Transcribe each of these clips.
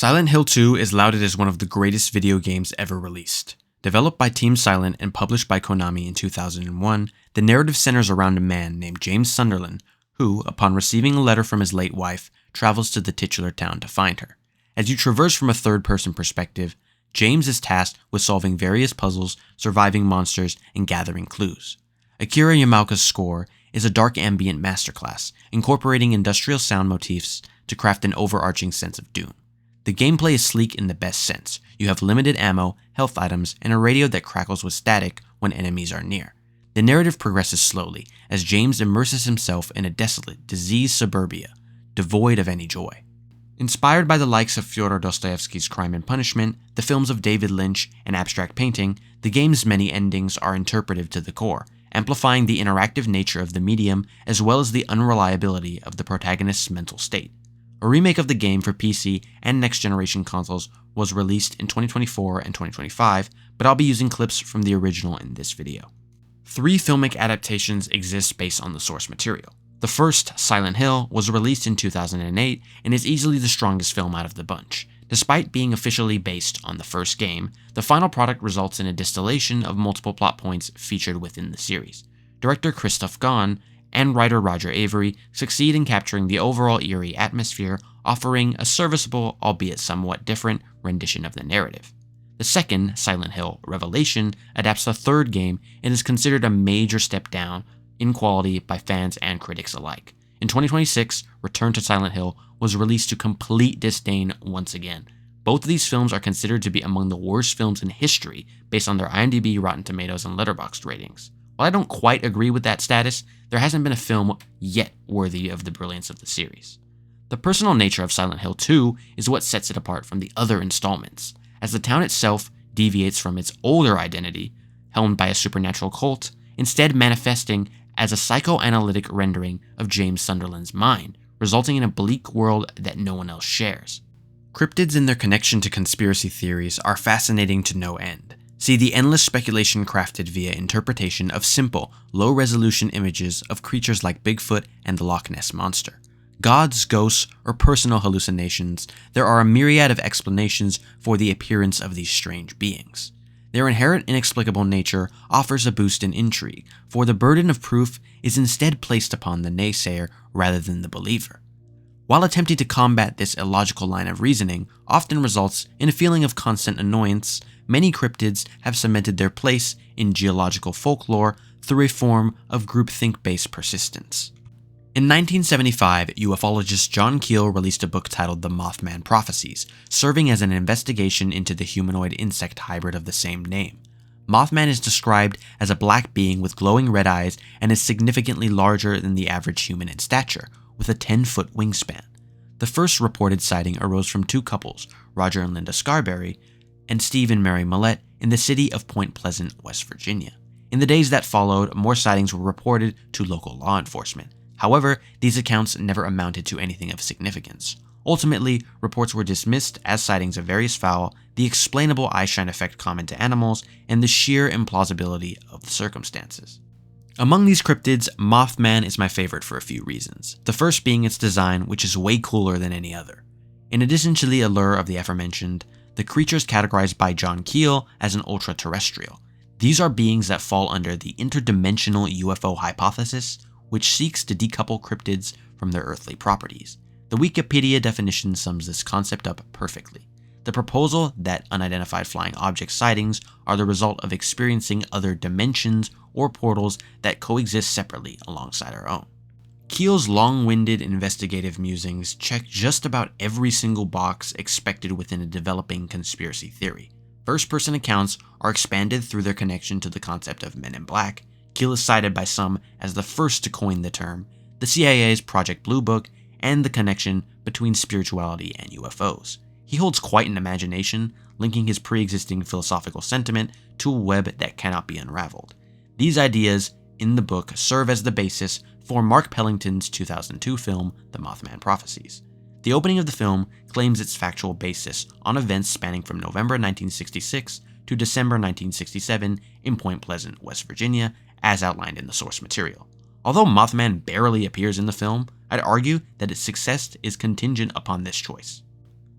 Silent Hill 2 is lauded as one of the greatest video games ever released. Developed by Team Silent and published by Konami in 2001, the narrative centers around a man named James Sunderland, who, upon receiving a letter from his late wife, travels to the titular town to find her. As you traverse from a third-person perspective, James is tasked with solving various puzzles, surviving monsters, and gathering clues. Akira Yamaoka's score is a dark ambient masterclass, incorporating industrial sound motifs to craft an overarching sense of doom. The gameplay is sleek in the best sense. You have limited ammo, health items, and a radio that crackles with static when enemies are near. The narrative progresses slowly, as James immerses himself in a desolate, diseased suburbia, devoid of any joy. Inspired by the likes of Fyodor Dostoevsky's Crime and Punishment, the films of David Lynch, and abstract painting, the game's many endings are interpretive to the core, amplifying the interactive nature of the medium as well as the unreliability of the protagonist's mental state. A remake of the game for PC and next-generation consoles was released in 2024 and 2025, but I'll be using clips from the original in this video. 3 filmic adaptations exist based on the source material. The first, Silent Hill, was released in 2008 and is easily the strongest film out of the bunch. Despite being officially based on the first game, the final product results in a distillation of multiple plot points featured within the series. Director Christoph Gahn and writer Roger Avery succeed in capturing the overall eerie atmosphere, offering a serviceable, albeit somewhat different, rendition of the narrative. The second, Silent Hill Revelation, adapts the third game and is considered a major step down in quality by fans and critics alike. In 2026, Return to Silent Hill was released to complete disdain once again. Both of these films are considered to be among the worst films in history based on their IMDb, Rotten Tomatoes, and Letterboxd ratings. While I don't quite agree with that status, there hasn't been a film yet worthy of the brilliance of the series. The personal nature of Silent Hill 2 is what sets it apart from the other installments, as the town itself deviates from its older identity, helmed by a supernatural cult, instead manifesting as a psychoanalytic rendering of James Sunderland's mind, resulting in a bleak world that no one else shares. Cryptids and their connection to conspiracy theories are fascinating to no end. See the endless speculation crafted via interpretation of simple, low-resolution images of creatures like Bigfoot and the Loch Ness Monster. Gods, ghosts, or personal hallucinations, there are a myriad of explanations for the appearance of these strange beings. Their inherent inexplicable nature offers a boost in intrigue, for the burden of proof is instead placed upon the naysayer rather than the believer. While attempting to combat this illogical line of reasoning often results in a feeling of constant annoyance, many cryptids have cemented their place in geological folklore through a form of groupthink-based persistence. In 1975, ufologist John Keel released a book titled The Mothman Prophecies, serving as an investigation into the humanoid insect hybrid of the same name. Mothman is described as a black being with glowing red eyes and is significantly larger than the average human in stature, with a 10-foot wingspan. The first reported sighting arose from 2 couples, Roger and Linda Scarberry, and Steve and Mary Millette, in the city of Point Pleasant, West Virginia. In the days that followed, more sightings were reported to local law enforcement. However, these accounts never amounted to anything of significance. Ultimately, reports were dismissed as sightings of various fowl, the explainable eyeshine effect common to animals, and the sheer implausibility of the circumstances. Among these cryptids, Mothman is my favorite for a few reasons, the first being its design, which is way cooler than any other. In addition to the allure of the aforementioned, the creature is categorized by John Keel as an ultra-terrestrial. These are beings that fall under the interdimensional UFO hypothesis, which seeks to decouple cryptids from their earthly properties. The Wikipedia definition sums this concept up perfectly. The proposal that unidentified flying object sightings are the result of experiencing other dimensions or portals that coexist separately alongside our own. Keel's long-winded investigative musings check just about every single box expected within a developing conspiracy theory. First-person accounts are expanded through their connection to the concept of Men in Black. Keel is cited by some as the first to coin the term, the CIA's Project Blue Book, and the connection between spirituality and UFOs. He holds quite an imagination, linking his pre-existing philosophical sentiment to a web that cannot be unraveled. These ideas in the book serve as the basis for Mark Pellington's 2002 film, The Mothman Prophecies. The opening of the film claims its factual basis on events spanning from November 1966 to December 1967 in Point Pleasant, West Virginia, as outlined in the source material. Although Mothman barely appears in the film, I'd argue that its success is contingent upon this choice.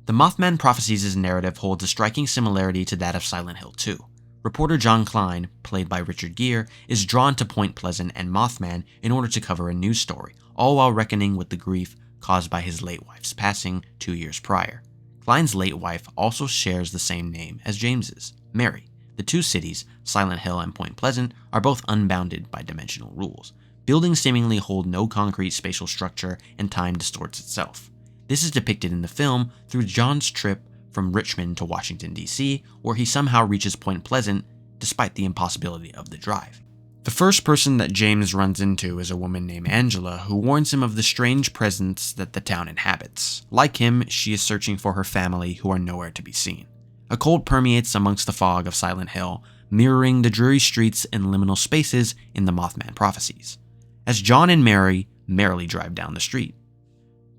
The Mothman Prophecies' narrative holds a striking similarity to that of Silent Hill 2. Reporter John Klein, played by Richard Gere, is drawn to Point Pleasant and Mothman in order to cover a news story, all while reckoning with the grief caused by his late wife's passing 2 years prior. Klein's late wife also shares the same name as James's, Mary. The two cities, Silent Hill and Point Pleasant, are both unbounded by dimensional rules. Buildings seemingly hold no concrete spatial structure, and time distorts itself. This is depicted in the film through John's trip from Richmond to Washington, D.C., where he somehow reaches Point Pleasant despite the impossibility of the drive. The first person that James runs into is a woman named Angela, who warns him of the strange presence that the town inhabits. Like him, she is searching for her family, who are nowhere to be seen. A cold permeates amongst the fog of Silent Hill, mirroring the dreary streets and liminal spaces in the Mothman Prophecies. As John and Mary merrily drive down the street,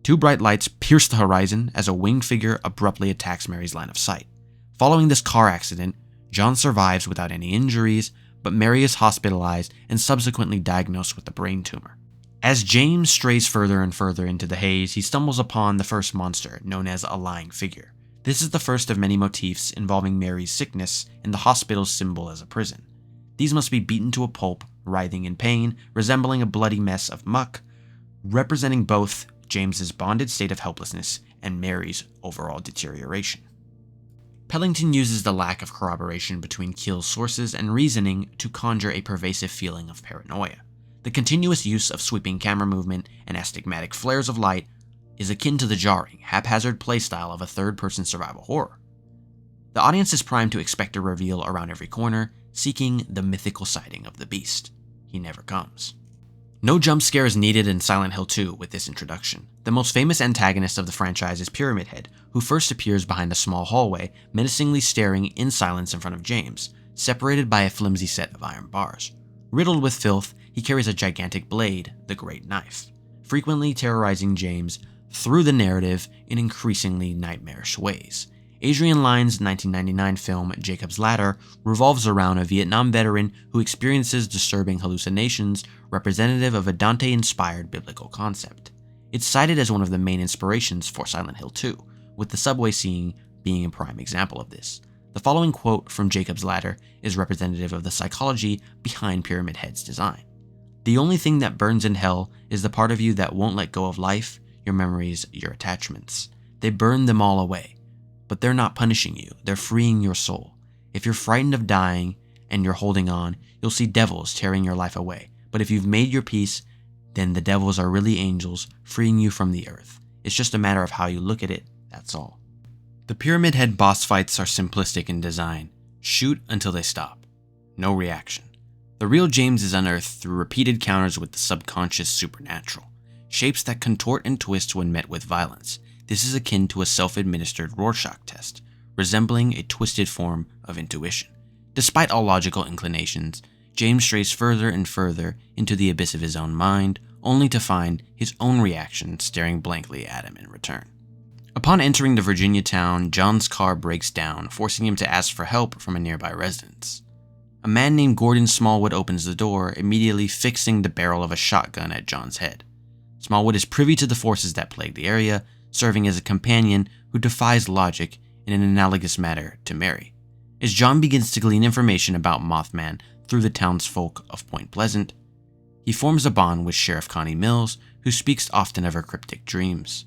two bright lights pierce the horizon as a winged figure abruptly attacks Mary's line of sight. Following this car accident, John survives without any injuries, but Mary is hospitalized and subsequently diagnosed with a brain tumor. As James strays further and further into the haze, he stumbles upon the first monster, known as a lying figure. This is the first of many motifs involving Mary's sickness and the hospital's symbol as a prison. These must be beaten to a pulp, writhing in pain, resembling a bloody mess of muck, representing both James's bonded state of helplessness and Mary's overall deterioration. Pellington uses the lack of corroboration between Keel's sources and reasoning to conjure a pervasive feeling of paranoia. The continuous use of sweeping camera movement and astigmatic flares of light is akin to the jarring, haphazard playstyle of a third-person survival horror. The audience is primed to expect a reveal around every corner, seeking the mythical sighting of the beast. He never comes. No jump scare is needed in Silent Hill 2 with this introduction. The most famous antagonist of the franchise is Pyramid Head, who first appears behind a small hallway, menacingly staring in silence in front of James, separated by a flimsy set of iron bars. Riddled with filth, he carries a gigantic blade, the Great Knife, frequently terrorizing James through the narrative in increasingly nightmarish ways. Adrian Lyne's 1999 film Jacob's Ladder revolves around a Vietnam veteran who experiences disturbing hallucinations representative of a Dante-inspired biblical concept. It's cited as one of the main inspirations for Silent Hill 2, with the subway scene being a prime example of this. The following quote from Jacob's Ladder is representative of the psychology behind Pyramid Head's design. "The only thing that burns in hell is the part of you that won't let go of life, your memories, your attachments. They burn them all away. But they're not punishing you, they're freeing your soul. If you're frightened of dying and you're holding on, you'll see devils tearing your life away. But if you've made your peace, then the devils are really angels freeing you from the earth. It's just a matter of how you look at it, that's all." The Pyramid Head boss fights are simplistic in design. Shoot until they stop. No reaction. The real James is unearthed through repeated counters with the subconscious supernatural. Shapes that contort and twist when met with violence. This is akin to a self-administered Rorschach test, resembling a twisted form of intuition. Despite all logical inclinations, James strays further and further into the abyss of his own mind, only to find his own reaction staring blankly at him in return. Upon entering the Virginia town, John's car breaks down, forcing him to ask for help from a nearby residence. A man named Gordon Smallwood opens the door, immediately fixing the barrel of a shotgun at John's head. Smallwood is privy to the forces that plague the area, serving as a companion who defies logic in an analogous manner to Mary. As John begins to glean information about Mothman through the townsfolk of Point Pleasant, he forms a bond with Sheriff Connie Mills, who speaks often of her cryptic dreams.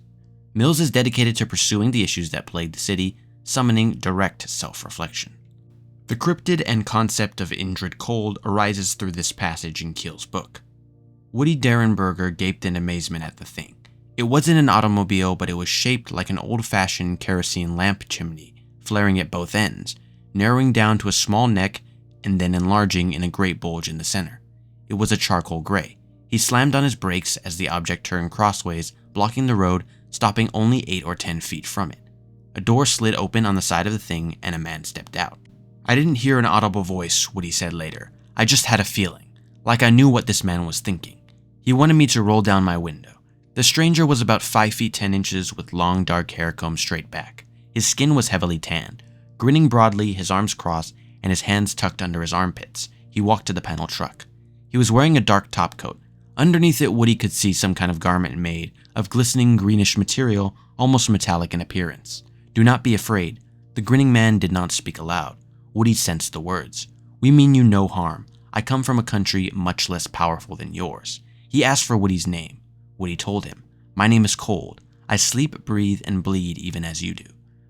Mills is dedicated to pursuing the issues that plague the city, summoning direct self-reflection. The cryptid and concept of Indrid Cold arises through this passage in Keel's book. Woody Derenberger gaped in amazement at the thing. It wasn't an automobile, but it was shaped like an old-fashioned kerosene lamp chimney, flaring at both ends, narrowing down to a small neck and then enlarging in a great bulge in the center. It was a charcoal gray. He slammed on his brakes as the object turned crossways, blocking the road, stopping only 8 or 10 feet from it. A door slid open on the side of the thing and a man stepped out. "I didn't hear an audible voice," Woody said later. "I just had a feeling, like I knew what this man was thinking. He wanted me to roll down my window." The stranger was about 5 feet 10 inches with long dark hair combed straight back. His skin was heavily tanned. Grinning broadly, his arms crossed, and his hands tucked under his armpits, he walked to the panel truck. He was wearing a dark topcoat. Underneath it, Woody could see some kind of garment made of glistening greenish material, almost metallic in appearance. "Do not be afraid." The grinning man did not speak aloud. Woody sensed the words. "We mean you no harm. I come from a country much less powerful than yours." He asked for Woody's name. Woody told him, "My name is Cold. I sleep, breathe, and bleed even as you do."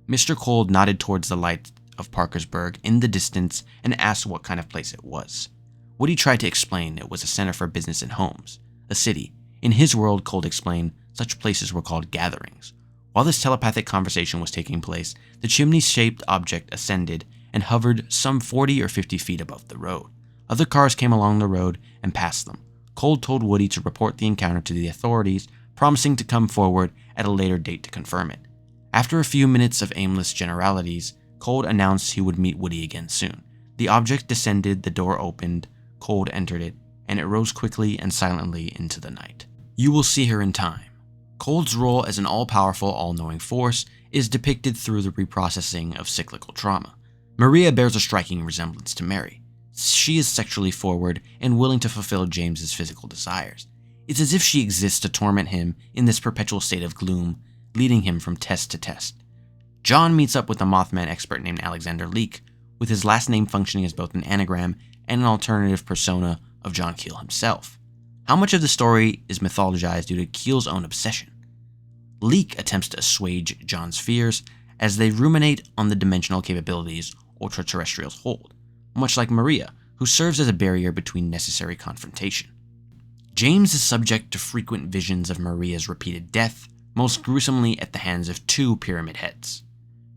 Mr. Cold nodded towards the lights of Parkersburg in the distance and asked what kind of place it was. Woody tried to explain it was a center for business and homes, a city. In his world, Cold explained, such places were called gatherings. While this telepathic conversation was taking place, the chimney-shaped object ascended and hovered some 40 or 50 feet above the road. Other cars came along the road and passed them. Cold told Woody to report the encounter to the authorities, promising to come forward at a later date to confirm it. After a few minutes of aimless generalities, Cold announced he would meet Woody again soon. The object descended, the door opened, Cold entered it, and it rose quickly and silently into the night. You will see her in time. Cold's role as an all-powerful, all-knowing force is depicted through the reprocessing of cyclical trauma. Maria bears a striking resemblance to Mary. She is sexually forward and willing to fulfill James's physical desires. It's as if she exists to torment him in this perpetual state of gloom, leading him from test to test. John meets up with a Mothman expert named Alexander Leake, with his last name functioning as both an anagram and an alternative persona of John Keel himself. How much of the story is mythologized due to Keel's own obsession? Leake attempts to assuage John's fears as they ruminate on the dimensional capabilities ultra-terrestrials hold, much like Maria, who serves as a barrier between necessary confrontation. James is subject to frequent visions of Maria's repeated death, most gruesomely at the hands of 2 pyramid heads.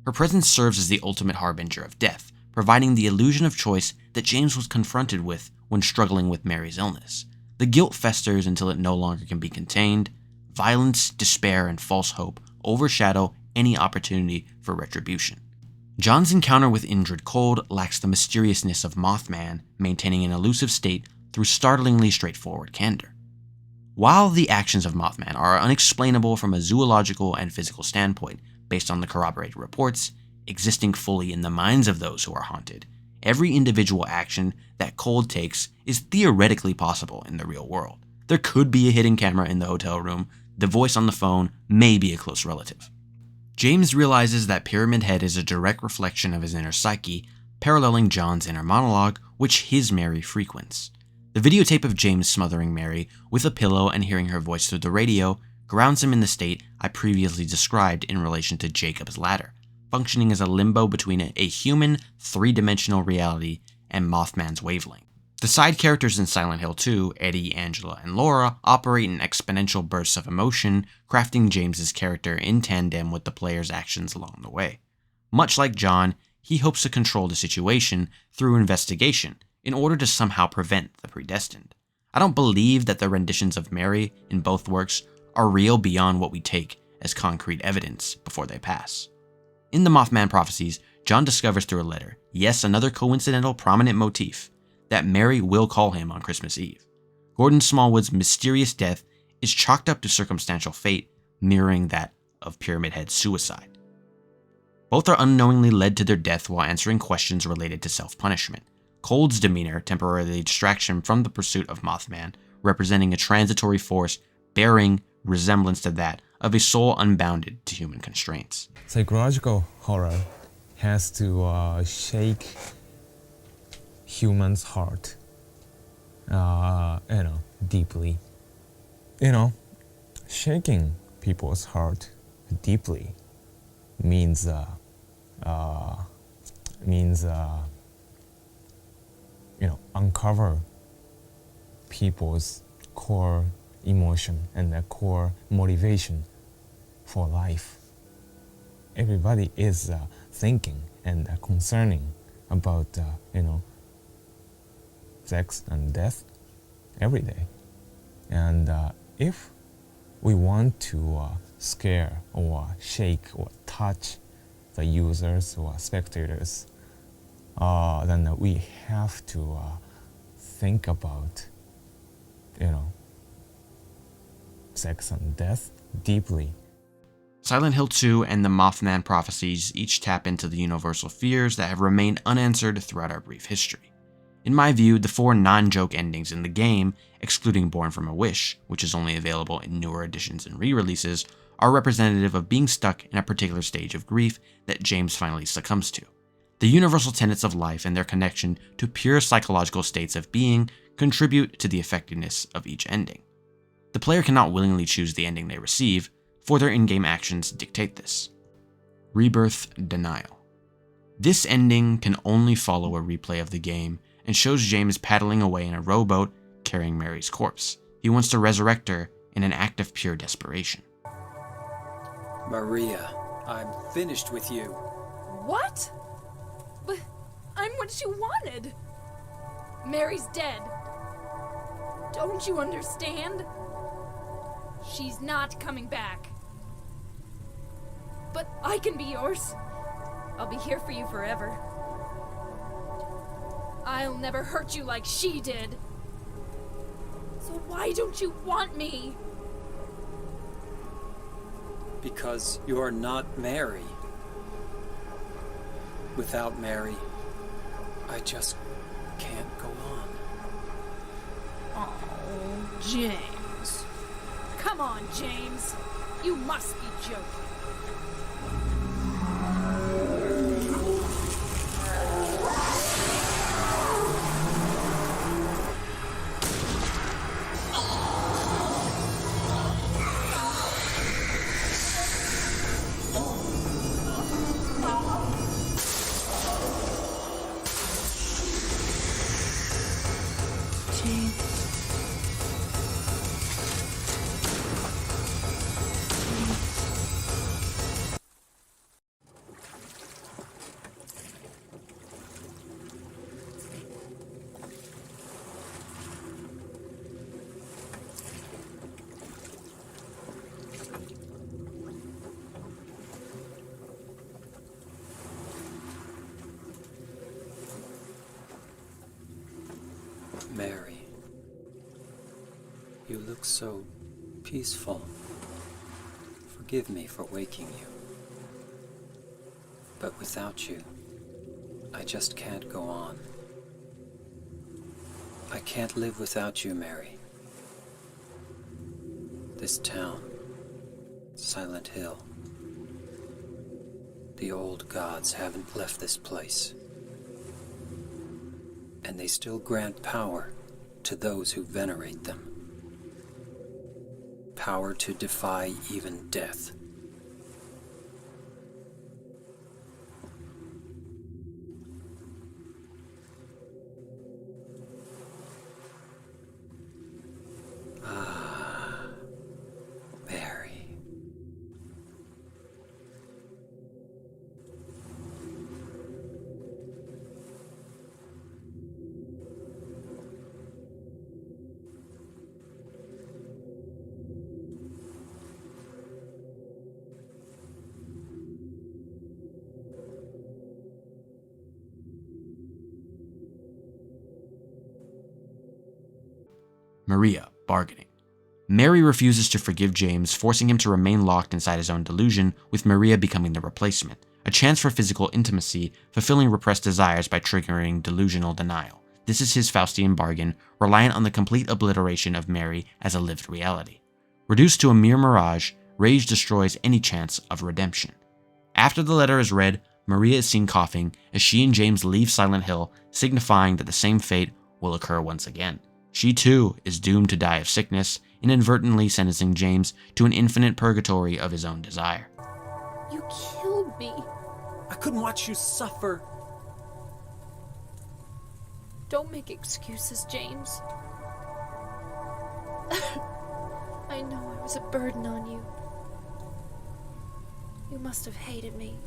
Her presence serves as the ultimate harbinger of death, providing the illusion of choice that James was confronted with when struggling with Mary's illness. The guilt festers until it no longer can be contained. Violence, despair, and false hope overshadow any opportunity for retribution. John's encounter with Indrid Cold lacks the mysteriousness of Mothman, maintaining an elusive state through startlingly straightforward candor. While the actions of Mothman are unexplainable from a zoological and physical standpoint based on the corroborated reports, existing fully in the minds of those who are haunted, every individual action that Cold takes is theoretically possible in the real world. There could be a hidden camera in the hotel room, the voice on the phone may be a close relative. James realizes that Pyramid Head is a direct reflection of his inner psyche, paralleling John's inner monologue, which his Mary frequents. The videotape of James smothering Mary with a pillow and hearing her voice through the radio grounds him in the state I previously described in relation to Jacob's ladder, functioning as a limbo between a human, 3-dimensional reality and Mothman's wavelength. The side characters in Silent Hill 2, Eddie, Angela, and Laura, operate in exponential bursts of emotion, crafting James's character in tandem with the player's actions along the way. Much like John, he hopes to control the situation through investigation in order to somehow prevent the predestined. I don't believe that the renditions of Mary in both works are real beyond what we take as concrete evidence before they pass. In the Mothman Prophecies, John discovers through a letter, yes, another coincidental prominent motif, that Mary will call him on Christmas Eve. Gordon Smallwood's mysterious death is chalked up to circumstantial fate, mirroring that of Pyramid Head's suicide. Both are unknowingly led to their death while answering questions related to self-punishment. Cold's demeanor temporarily distracts him from the pursuit of Mothman, representing a transitory force bearing resemblance to that of a soul unbounded to human constraints. Psychological horror has to shake human's heart, deeply. Shaking people's heart deeply means uncover people's core emotion and their core motivation for life. Everybody is thinking and concerning about sex and death every day. And if we want to scare or shake or touch the users or spectators, then we have to think about sex and death deeply. Silent Hill 2 and the Mothman Prophecies each tap into the universal fears that have remained unanswered throughout our brief history. In my view, the 4 non-joke endings in the game, excluding Born from a Wish, which is only available in newer editions and re-releases, are representative of being stuck in a particular stage of grief that James finally succumbs to. The universal tenets of life and their connection to pure psychological states of being contribute to the effectiveness of each ending. The player cannot willingly choose the ending they receive, for their in-game actions dictate this. Rebirth Denial. This ending can only follow a replay of the game and shows James paddling away in a rowboat carrying Mary's corpse. He wants to resurrect her in an act of pure desperation. Maria, I'm finished with you. What? But I'm what she wanted. Mary's dead. Don't you understand? She's not coming back. But I can be yours. I'll be here for you forever. I'll never hurt you like she did. So why don't you want me? Because you're not Mary. Without Mary, I just can't go on. Oh, James. Come on, James. You must be joking. Mary, you look so peaceful. Forgive me for waking you. But without you, I just can't go on. I can't live without you, Mary. This town, Silent Hill, the old gods haven't left this place. And they still grant power to those who venerate them. Power to defy even death. Ah, Mary. Maria, bargaining. Mary refuses to forgive James, forcing him to remain locked inside his own delusion, with Maria becoming the replacement, a chance for physical intimacy, fulfilling repressed desires by triggering delusional denial. This is his Faustian bargain, reliant on the complete obliteration of Mary as a lived reality. Reduced to a mere mirage, rage destroys any chance of redemption. After the letter is read, Maria is seen coughing as she and James leave Silent Hill, signifying that the same fate will occur once again. She too is doomed to die of sickness, inadvertently sentencing James to an infinite purgatory of his own desire. You killed me. I couldn't watch you suffer. Don't make excuses, James. I know I was a burden on you. You must have hated me.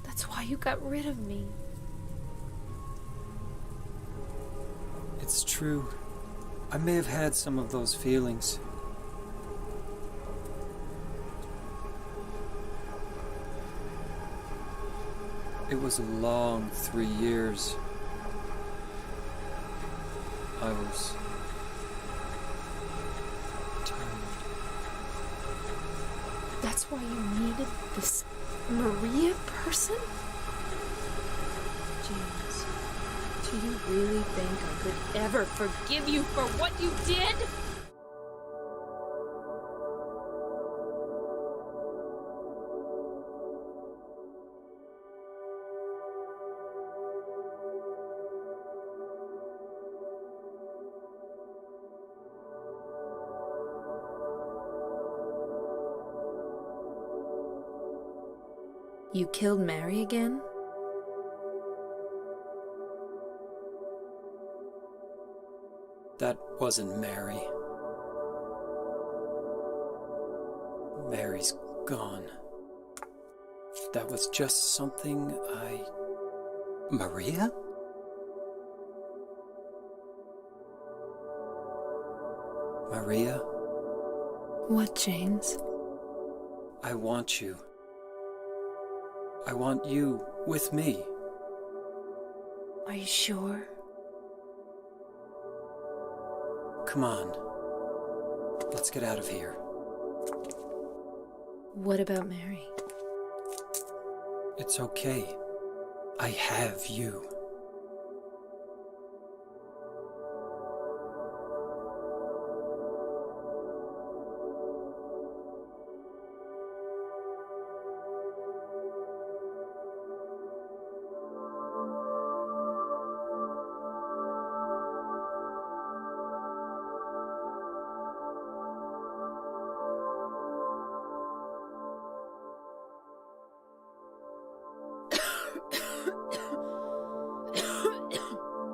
That's why you got rid of me. It's true. I may have had some of those feelings. It was a long 3 years. I was tired. That's why you needed this Maria person? James, do you really think I could ever forgive you for what you did? You killed Mary again? That wasn't Mary. Mary's gone. That was just something Maria? Maria? What, James? I want you. I want you with me. Are you sure? Come on. Let's get out of here. What about Mary? It's okay. I have you.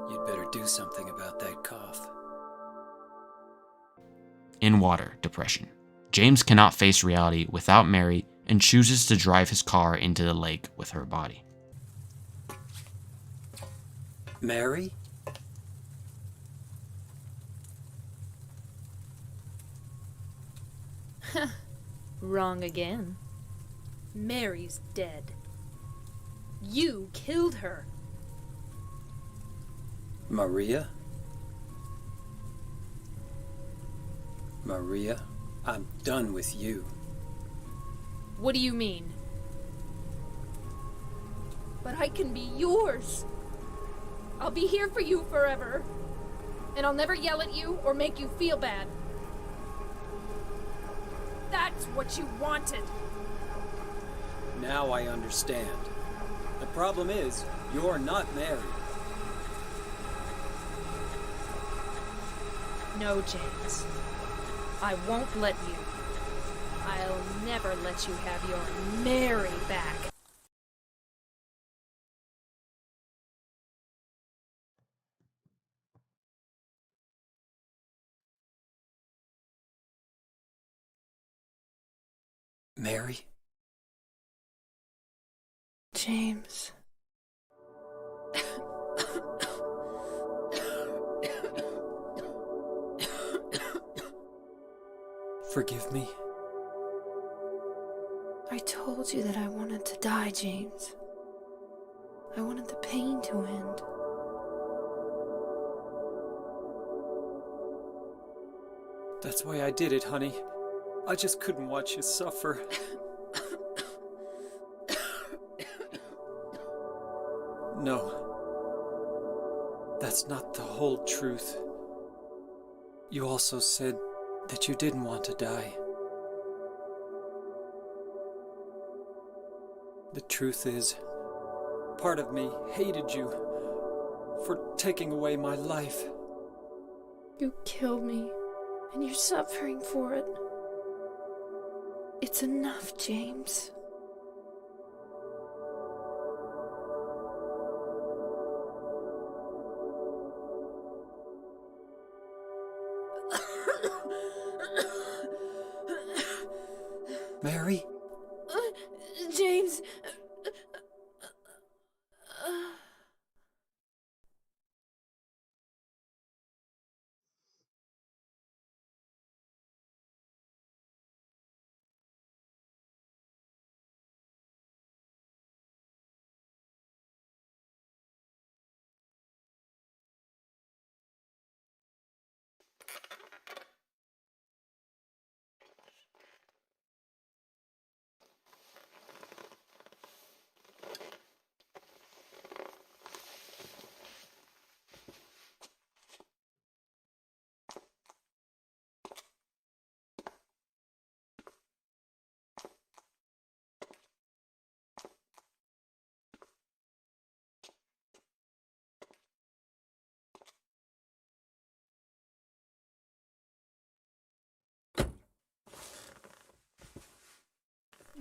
You'd better do something about that cough. In water depression, James cannot face reality without Mary and chooses to drive his car into the lake with her body. Mary? Wrong again. Mary's dead. You killed her. Maria? Maria, I'm done with you. What do you mean? But I can be yours. I'll be here for you forever. And I'll never yell at you or make you feel bad. That's what you wanted. Now I understand. The problem is, you're not Mary. No, James. I won't let you. I'll never let you have your Mary back. Mary? James. Forgive me. I told you that I wanted to die, James. I wanted the pain to end. That's why I did it, honey. I just couldn't watch you suffer. No. That's not the whole truth. You also said that you didn't want to die. The truth is, part of me hated you for taking away my life. You killed me, and you're suffering for it. It's enough, James. Mary? James.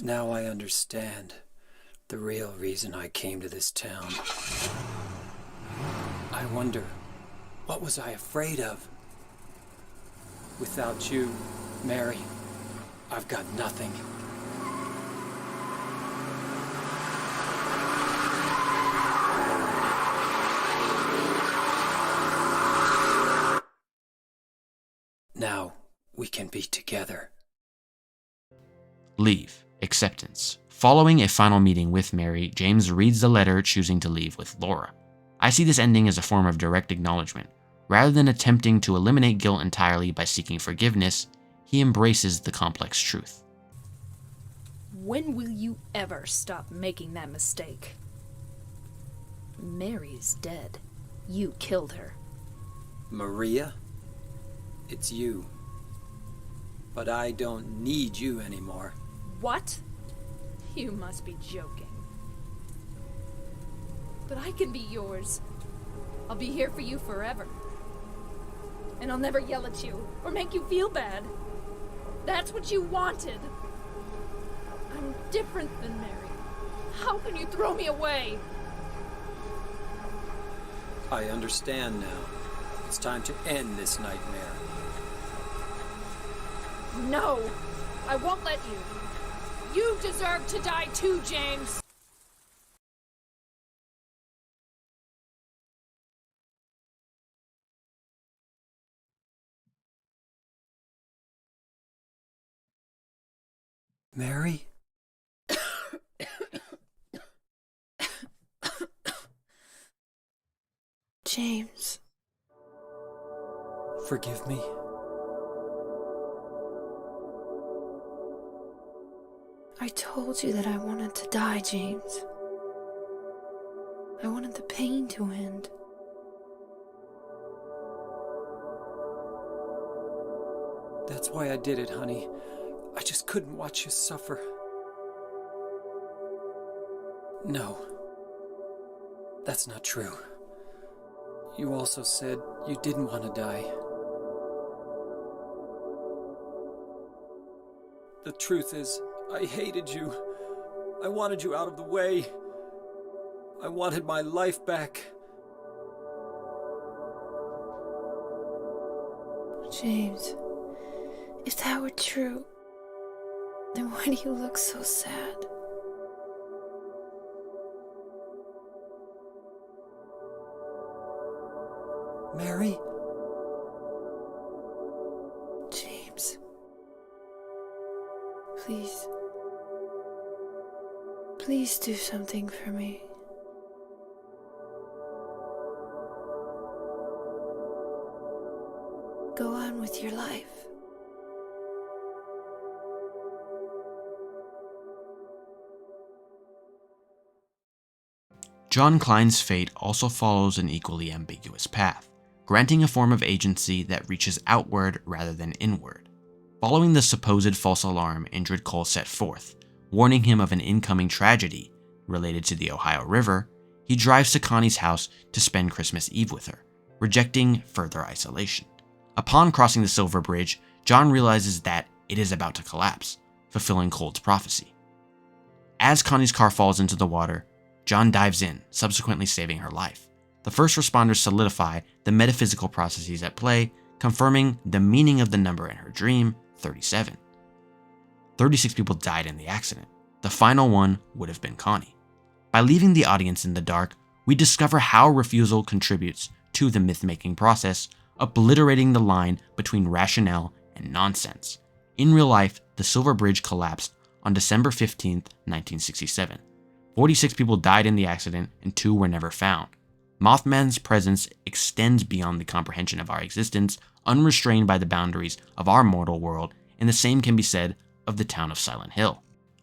Now I understand. the real reason I came to this town. I wonder, what was I afraid of? Without you, Mary, I've got nothing. Now we can be together. Leave. Acceptance. Following a final meeting with Mary, James reads the letter choosing to leave with Laura. I see this ending as a form of direct acknowledgement. Rather than attempting to eliminate guilt entirely by seeking forgiveness, he embraces the complex truth. When will you ever stop making that mistake? Mary's dead. You killed her. Maria, it's you. But I don't need you anymore. What? You must be joking. But I can be yours. I'll be here for you forever. And I'll never yell at you or make you feel bad. That's what you wanted. I'm different than Mary. How can you throw me away? I understand now. It's time to end this nightmare. No, I won't let you. You deserve to die too, James. Mary? James. Forgive me. I told you that I wanted to die, James. I wanted the pain to end. That's why I did it, honey. I just couldn't watch you suffer. No. That's not true. You also said you didn't want to die. The truth is, I hated you. I wanted you out of the way. I wanted my life back. James, if that were true, then why do you look so sad? Mary? James. Please. Please do something for me. Go on with your life. John Klein's fate also follows an equally ambiguous path, granting a form of agency that reaches outward rather than inward. Following the supposed false alarm Indrid Cole set forth, warning him of an incoming tragedy related to the Ohio River, he drives to Connie's house to spend Christmas Eve with her, rejecting further isolation. Upon crossing the Silver Bridge, John realizes that it is about to collapse, fulfilling Cole's prophecy. As Connie's car falls into the water, John dives in, subsequently saving her life. The first responders solidify the metaphysical processes at play, confirming the meaning of the number in her dream, 37. 36 people died in the accident. The final one would have been Connie. By leaving the audience in the dark, we discover how refusal contributes to the myth-making process, obliterating the line between rationale and nonsense. In real life, the Silver Bridge collapsed on December 15th, 1967. 46 people died in the accident and 2 were never found. Mothman's presence extends beyond the comprehension of our existence, unrestrained by the boundaries of our mortal world, and the same can be said of the town of Silent Hill.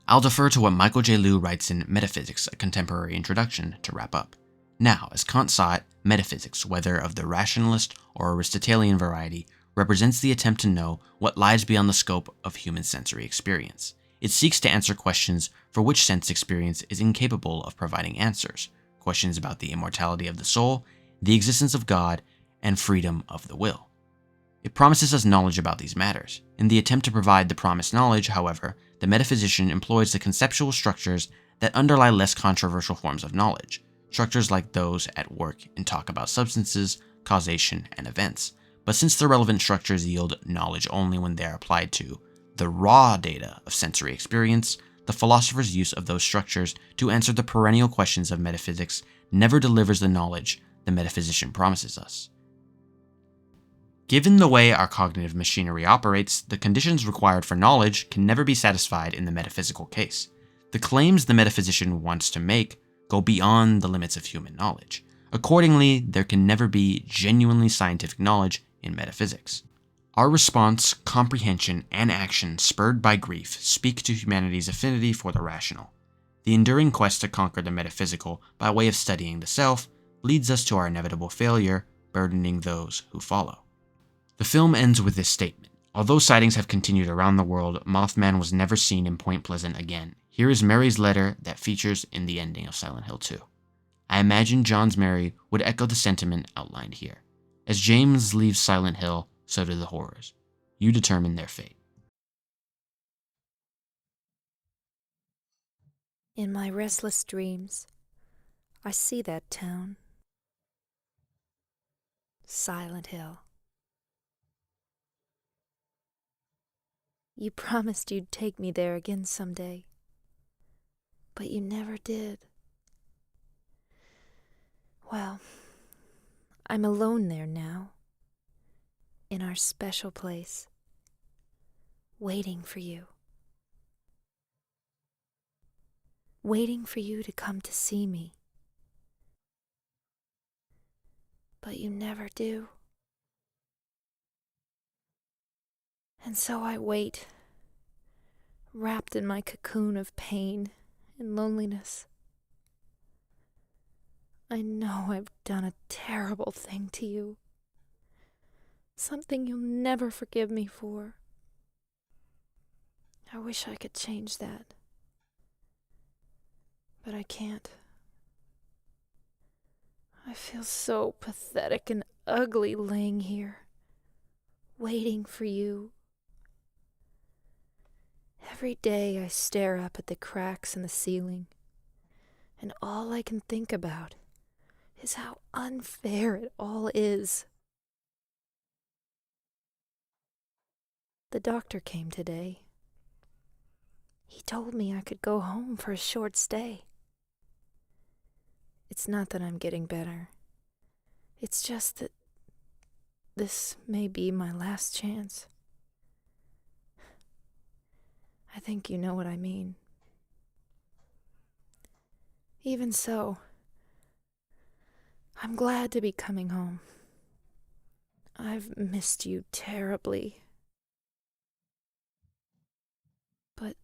I'll defer to what Michael J. Liu writes in Metaphysics, a Contemporary Introduction, to wrap up. Now, as Kant saw it, metaphysics, whether of the rationalist or Aristotelian variety, represents the attempt to know what lies beyond the scope of human sensory experience. It seeks to answer questions for which sense experience is incapable of providing answers, questions about the immortality of the soul, the existence of God, and freedom of the will. It promises us knowledge about these matters. In the attempt to provide the promised knowledge, however, the metaphysician employs the conceptual structures that underlie less controversial forms of knowledge, structures like those at work in talk about substances, causation, and events. But since the relevant structures yield knowledge only when they are applied to the raw data of sensory experience, the philosopher's use of those structures to answer the perennial questions of metaphysics never delivers the knowledge the metaphysician promises us. Given the way our cognitive machinery operates, the conditions required for knowledge can never be satisfied in the metaphysical case. The claims the metaphysician wants to make go beyond the limits of human knowledge. Accordingly, there can never be genuinely scientific knowledge in metaphysics. Our response, comprehension, and action spurred by grief speak to humanity's affinity for the rational. The enduring quest to conquer the metaphysical by way of studying the self leads us to our inevitable failure, burdening those who follow. The film ends with this statement. Although sightings have continued around the world, Mothman was never seen in Point Pleasant again. Here is Mary's letter that features in the ending of Silent Hill 2. I imagine John's Mary would echo the sentiment outlined here. As James leaves Silent Hill, so do the horrors. You determine their fate. In my restless dreams, I see that town. Silent Hill. You promised you'd take me there again someday, but you never did. Well, I'm alone there now, in our special place, waiting for you. Waiting for you to come to see me. But you never do. And so I wait, wrapped in my cocoon of pain and loneliness. I know I've done a terrible thing to you. Something you'll never forgive me for. I wish I could change that. But I can't. I feel so pathetic and ugly laying here, waiting for you. Every day I stare up at the cracks in the ceiling, and all I can think about is how unfair it all is. The doctor came today. He told me I could go home for a short stay. It's not that I'm getting better. It's just that this may be my last chance. I think you know what I mean. Even so, I'm glad to be coming home. I've missed you terribly. But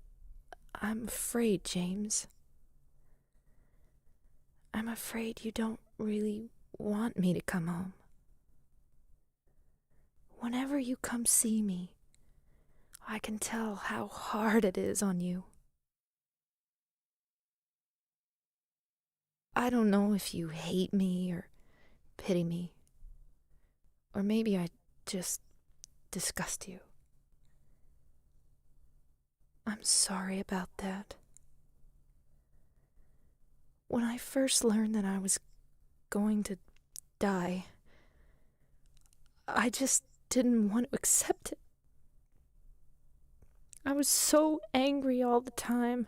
I'm afraid, James. I'm afraid you don't really want me to come home. Whenever you come see me, I can tell how hard it is on you. I don't know if you hate me or pity me, or maybe I just disgust you. I'm sorry about that. When I first learned that I was going to die, I just didn't want to accept it. I was so angry all the time,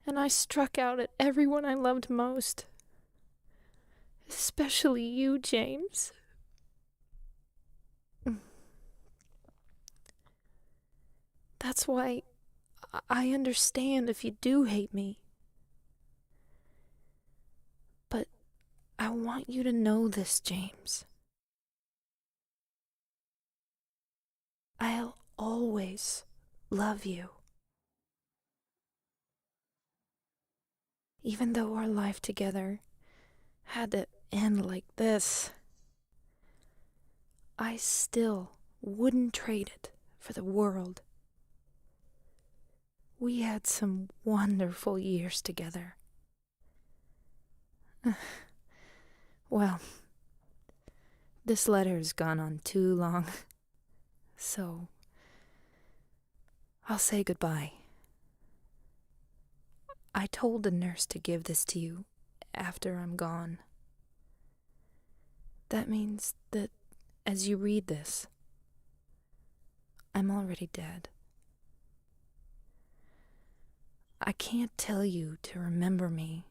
and I struck out at everyone I loved most. Especially you, James. That's why I understand if you do hate me. But I want you to know this, James. I'll always love you. Even though our life together had to end like this, I still wouldn't trade it for the world. We had some wonderful years together. Well, this letter has gone on too long, so I'll say goodbye. I told the nurse to give this to you after I'm gone. That means that as you read this, I'm already dead. I can't tell you to remember me,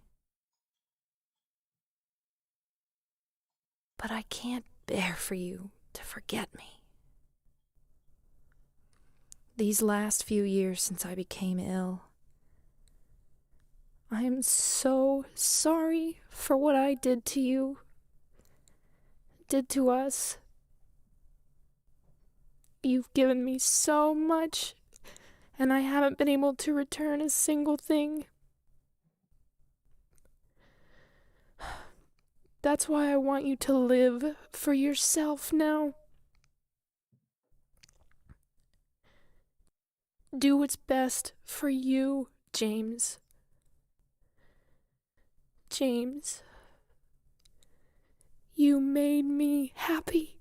but I can't bear for you to forget me. These last few years since I became ill, I am so sorry for what I did to you, did to us. You've given me so much, and I haven't been able to return a single thing. That's why I want you to live for yourself now. Do what's best for you, James. James, you made me happy.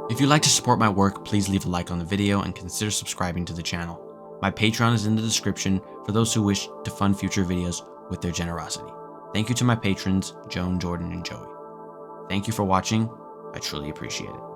If you'd like to support my work, please leave a like on the video and consider subscribing to the channel. My Patreon is in the description for those who wish to fund future videos with their generosity. Thank you to my patrons, Joan, Jordan, and Joey. Thank you for watching. I truly appreciate it.